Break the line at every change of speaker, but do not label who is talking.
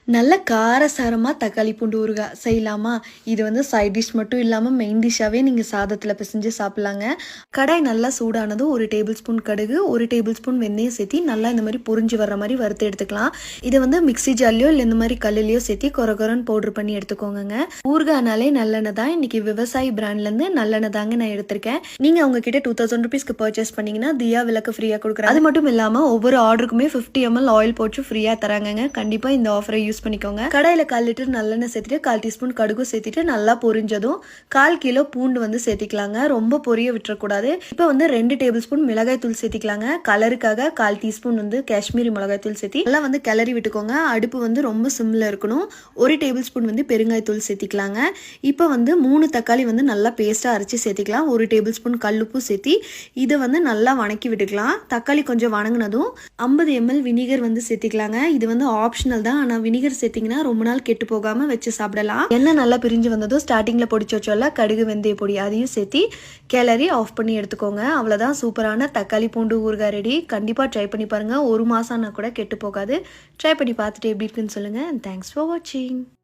நல்ல காரசாரமா தக்காளி பூண்டு ஊறுகாய் செய்யலாமா? இது வந்து சைட் டிஷ் மட்டும் இல்லாம மெயின் டிஷ்ஷாவே நீங்க சாதத்துல பெசஞ்சு சாப்பிடலாங்க. கடாய் நல்லா சூடானதும் 1 டேபிள் ஸ்பூன் கடுகு, 1 டேபிள் ஸ்பூன் வெந்தயம் சேர்த்தி நல்லா இந்த மாரி பொரிஞ்சு வர்ற மாரி வறுத்து எடுத்துக்கலாம். இத வந்து மிக்ஸி ஜார்லயோ இல்ல இந்த மாரி கல்லுலயோ சேர்த்தி கொரகொரன்னு பவுடர் பண்ணி எடுத்துக்கோங்கங்க. ஊறுகாய்னாலே நல்லெண்ணெய் தான். இன்னைக்கு விவசாயி பிராண்ட்லேருந்து நல்லெண்ணெய் தாங்க நான் எடுத்திருக்கேன். நீங்க அவங்க கிட்ட 2000 ரூபீஸ்க்கு பர்ச்சேஸ் பண்ணீங்கன்னா தியா விளக்கு ஃப்ரீயா குடுக்குறாங்க. அது மட்டும் இல்லாம ஒவ்வொரு ஆர்டருக்குமே 50 ml ஆயில் போட்டு ஃப்ரீயா தராங்கங்க. கண்டிப்பா இந்த ஆஃபரை யூஸ் பண்ணிக்கோங்க. கடாயில 1/4 லிட்டர் நல்லெண்ணெய் சேர்த்துட்டு 1/4 டீஸ்பூன் கடுகு சேர்த்துட்டு நல்லா பொரிஞ்சதும் 1/4 கிலோ பூண்டு வந்து சேர்த்திக்கலாங்க. ரொம்ப பொரிய விட்டுறக்கூடாது. இப்போ வந்து 2 டேபிள் ஸ்பூன் மிளகாய் தூள் சேர்த்திக்கலாங்க. கலருக்காக 1/4 டீஸ்பூன் வந்து காஷ்மீரி மிளகாய் தூள் சேர்த்தி நல்லா வந்து கிளறி விட்டுக்கோங்க. அடுப்பு வந்து ரொம்ப சிம்ல இருக்கணும். 1 டேபிள் ஸ்பூன் வந்து பெருங்காய் தூள் சேர்த்திக்கலாங்க. இப்போ வந்து 3 தக்காளி வந்து நல்லா பேஸ்டா அரைச்சி சேர்த்திக்கலாம். 1 டேபிள் ஸ்பூன் கல்லுப்பு சேர்த்தி இதை வந்து நல்லா வணக்கி விட்டுக்கலாம். தக்காளி கொஞ்சம் வணங்கினதும் 50 ml வினிகர் வந்து சேர்த்திக்கலாங்க. இது வந்து ஆப்ஷனல் தான். ஆனால் வினிகர் சேர்த்திங்கன்னா ரொம்ப நாள் கெட்டு போகாம வச்சு சாப்பிடலாம். எண்ணெய் நல்லா பிரிஞ்சு வந்ததும் ஸ்டார்டிங்ல பொடிச்சு வச்சோம்ல கடுகு வெந்தய பொடி அதையும் சேர்த்தி கிளறி ஆஃப் பண்ணி எடுத்துக்கோங்க. அவ்வளோதான், சூப்பரான தக்காளி பூண்டு ஊறுகாய் ரெடி. கண்டிப்பாக ட்ரை பண்ணி பாருங்க. 1 மாசம்னா கூட கெட்டு போகாது. ட்ரை பண்ணி பார்த்துட்டு எப்படி இருக்குன்னு சொல்லுங்க. தேங்க்ஸ் ஃபார் வாட்சிங்.